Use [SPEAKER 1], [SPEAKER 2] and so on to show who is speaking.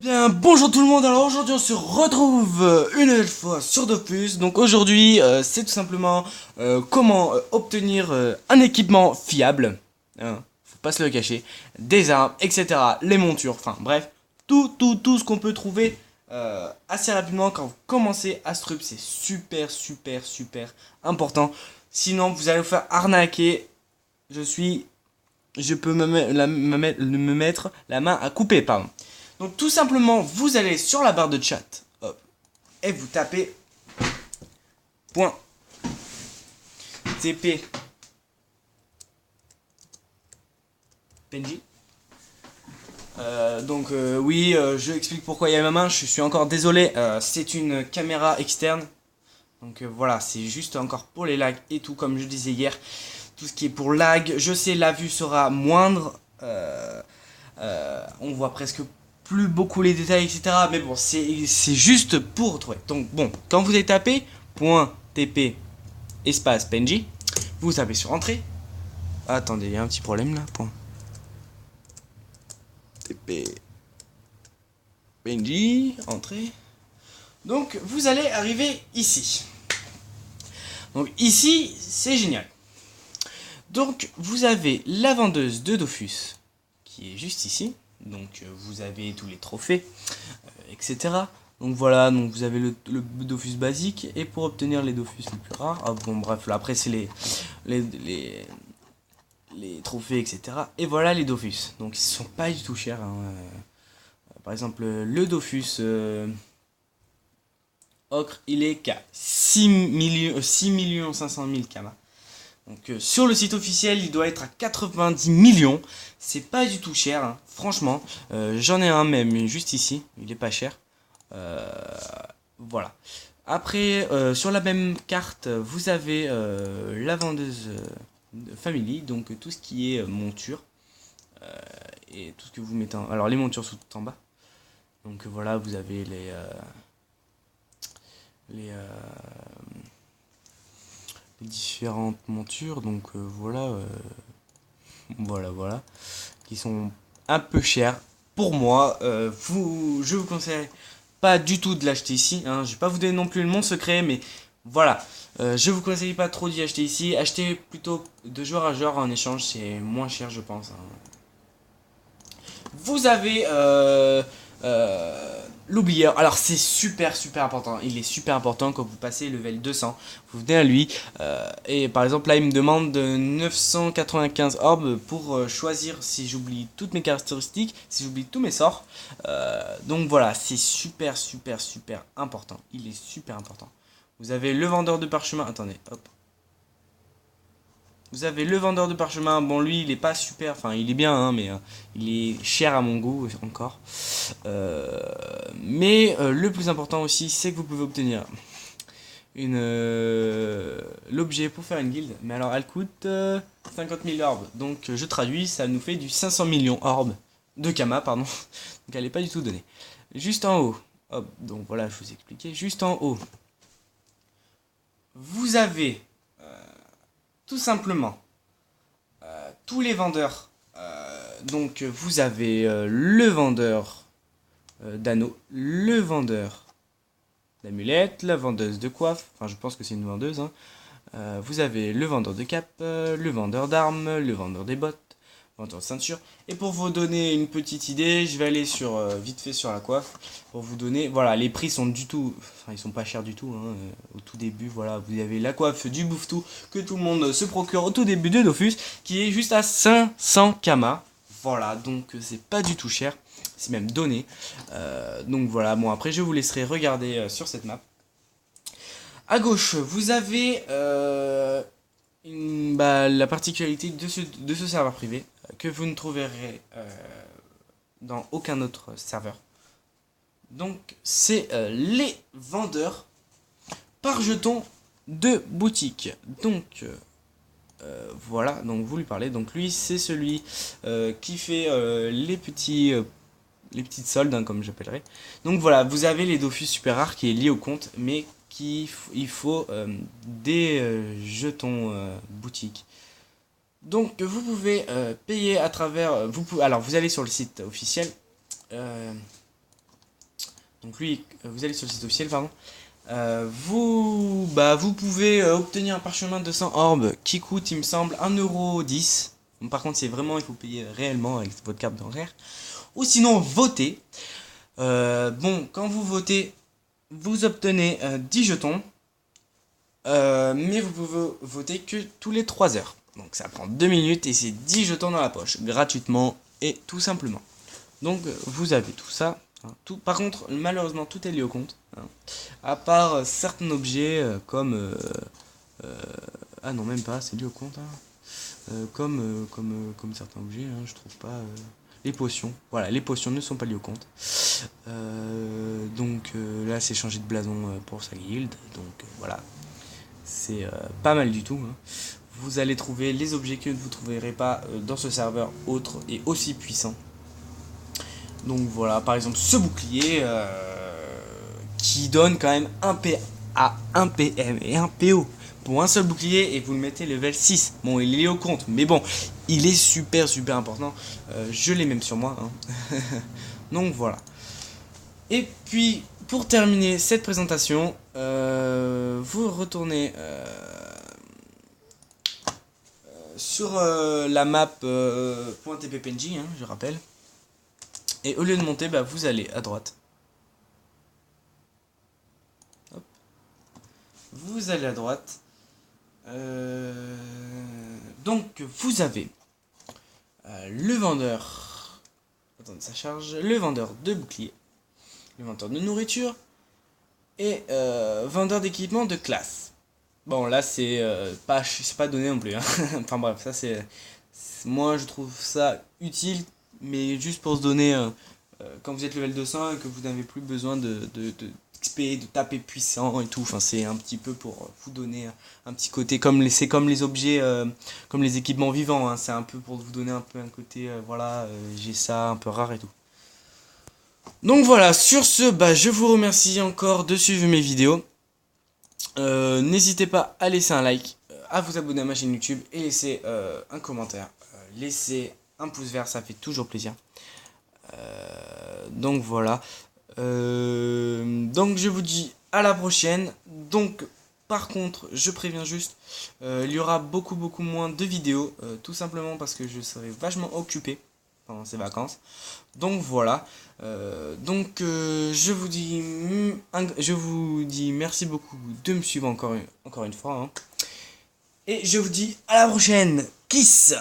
[SPEAKER 1] Bien, bonjour tout le monde. Alors aujourd'hui on se retrouve une nouvelle fois sur Dofus. Donc aujourd'hui c'est tout simplement comment obtenir un équipement fiable, hein, faut pas se le cacher, des armes, etc., les montures, enfin bref, tout ce qu'on peut trouver assez rapidement quand vous commencez Astrup. C'est super important. Sinon vous allez vous faire arnaquer. Je peux me mettre la main à couper, pardon. Donc tout simplement, vous allez sur la barre de chat, hop, et vous tapez point .tp PNJ. Oui, je explique pourquoi il y a ma main, je suis encore désolé, c'est une caméra externe. Donc voilà, c'est juste encore pour les lags et tout, comme je disais hier. Tout ce qui est pour lag, je sais la vue sera moindre, on voit presque plus beaucoup les détails, etc. Mais bon, c'est juste pour trouver. Donc bon, quand vous avez tapé .tp espace PNJ, vous tapez sur entrée. Attendez, il y a un petit problème là. .tp PNJ, entrée. Donc vous allez arriver ici. Donc ici, c'est génial. Donc vous avez la vendeuse de Dofus qui est juste ici. Donc vous avez tous les trophées, etc. Donc voilà, donc vous avez le Dofus basique, et pour obtenir les Dofus les plus rares, bon bref, là après c'est les trophées, etc. Et voilà les Dofus. Donc ils sont pas du tout chers, hein. Par exemple le Dofus Ocre, il est qu'à 6 500 000 Kama. Donc sur le site officiel, il doit être à 90 millions. C'est pas du tout cher, hein. Franchement. J'en ai un même juste ici, il est pas cher. Voilà. Après, sur la même carte, vous avez la vendeuse Family, donc tout ce qui est monture. Et tout ce que vous mettez en... Alors les montures sont tout en bas. Donc voilà, vous avez les différentes montures, donc voilà, qui sont un peu chères pour moi. Je vous conseille pas du tout de l'acheter ici, hein. Je vais pas vous donner non plus le mon secret, mais voilà, je vous conseille pas trop d'y acheter ici. Achetez plutôt de joueur à joueur en échange, c'est moins cher je pense, hein. Vous avez l'oublieur. Alors c'est super important. Il est super important quand vous passez level 200. Vous venez à lui. Et par exemple là il me demande de 995 orbes pour choisir si j'oublie toutes mes caractéristiques, si j'oublie tous mes sorts. Donc voilà, c'est super important. Il est super important. Vous avez le vendeur de parchemin. Attendez, hop. Vous avez le vendeur de parchemin. Bon, lui, il est pas super. Enfin, il est bien, hein, mais il est cher à mon goût encore. Mais le plus important aussi, c'est que vous pouvez obtenir l'objet pour faire une guilde. Mais alors, elle coûte 50 000 orbes. Donc, je traduis, ça nous fait du 500 millions orbes de Kama, pardon. Donc, elle n'est pas du tout donnée. Juste en haut. Hop, donc voilà, je vous expliquais. Juste en haut, vous avez tout simplement tous les vendeurs. Donc vous avez le vendeur d'anneaux, le vendeur d'amulettes, la vendeuse de coiffe, enfin je pense que c'est une vendeuse, hein. Vous avez le vendeur de cap, le vendeur d'armes, le vendeur des bottes, le vendeur de ceinture. Et pour vous donner une petite idée, je vais aller sur vite fait sur la coiffe pour vous donner. Voilà, les prix sont du tout, enfin ils sont pas chers du tout, hein. Au tout début, voilà, vous avez la coiffe du Bouffe-Tout que tout le monde se procure au tout début de Dofus, qui est juste à 500 Kama. Voilà, donc c'est pas du tout cher, c'est même donné. Donc voilà, bon après je vous laisserai regarder sur cette map. À gauche, vous avez la particularité de ce serveur privé que vous ne trouverez dans aucun autre serveur. Donc c'est les vendeurs par jeton de boutique. Donc voilà, donc vous lui parlez. Donc lui c'est celui qui fait les petites soldes, hein, comme j'appellerais. Donc voilà, vous avez les Dofus super rares qui est lié au compte, mais il faut des jetons boutique. Donc vous pouvez payer à travers. Alors vous allez sur le site officiel. Donc lui, vous allez sur le site officiel, pardon. Vous pouvez obtenir un parchemin de 100 orbes qui coûte, il me semble, 1,10 €. Bon, par contre, c'est vraiment, il faut payer réellement avec votre carte bancaire. Ou sinon, voter. Bon, quand vous votez, vous obtenez 10 jetons. Mais vous pouvez voter que tous les 3 heures. Donc ça prend 2 minutes et c'est 10 jetons dans la poche, gratuitement et tout simplement. Donc vous avez tout ça. Hein, tout, par contre, malheureusement, tout est lié au compte. Hein, à part certains objets comme... ah non, même pas, c'est lié au compte. Hein, comme certains objets, hein, je trouve pas... les potions, voilà, les potions ne sont pas liées au compte. Donc là, c'est changé de blason pour sa guilde. Donc voilà, c'est pas mal du tout. Hein. Vous allez trouver les objets que vous ne trouverez pas dans ce serveur autre et aussi puissant. Donc voilà, par exemple ce bouclier qui donne quand même 1 PA, 1 PM et 1 PO pour un seul bouclier et vous le mettez level 6. Bon, il est lié au compte, mais bon, il est super important. Je l'ai même sur moi. Hein. Donc voilà. Et puis, pour terminer cette présentation, vous retournez sur la map .tppng, hein, je rappelle. Et au lieu de monter, vous allez à droite. Hop. Vous allez à droite. Donc, vous avez le vendeur. Attendez, ça charge. Le vendeur de boucliers. Le vendeur de nourriture. Et vendeur d'équipement de classe. Bon, là, c'est pas donné non plus. Hein. Enfin bref, ça c'est... Moi, je trouve ça utile, mais juste pour se donner... quand vous êtes level 200 et que vous n'avez plus besoin de XP, de taper puissant et tout. Enfin, c'est un petit peu pour vous donner un petit côté... C'est comme les objets, comme les équipements vivants. Hein. C'est un peu pour vous donner un peu un côté... voilà, j'ai ça un peu rare et tout. Donc voilà, sur ce, je vous remercie encore de suivre mes vidéos. N'hésitez pas à laisser un like, à vous abonner à ma chaîne YouTube et laisser un commentaire. Laissez un pouce vert, ça fait toujours plaisir. Donc voilà. Donc je vous dis à la prochaine. Donc par contre, je préviens juste, il y aura beaucoup moins de vidéos, tout simplement parce que je serai vachement occupé pendant ces vacances. Donc voilà. Je vous dis merci beaucoup de me suivre encore une fois. Hein. Et je vous dis à la prochaine. Kiss.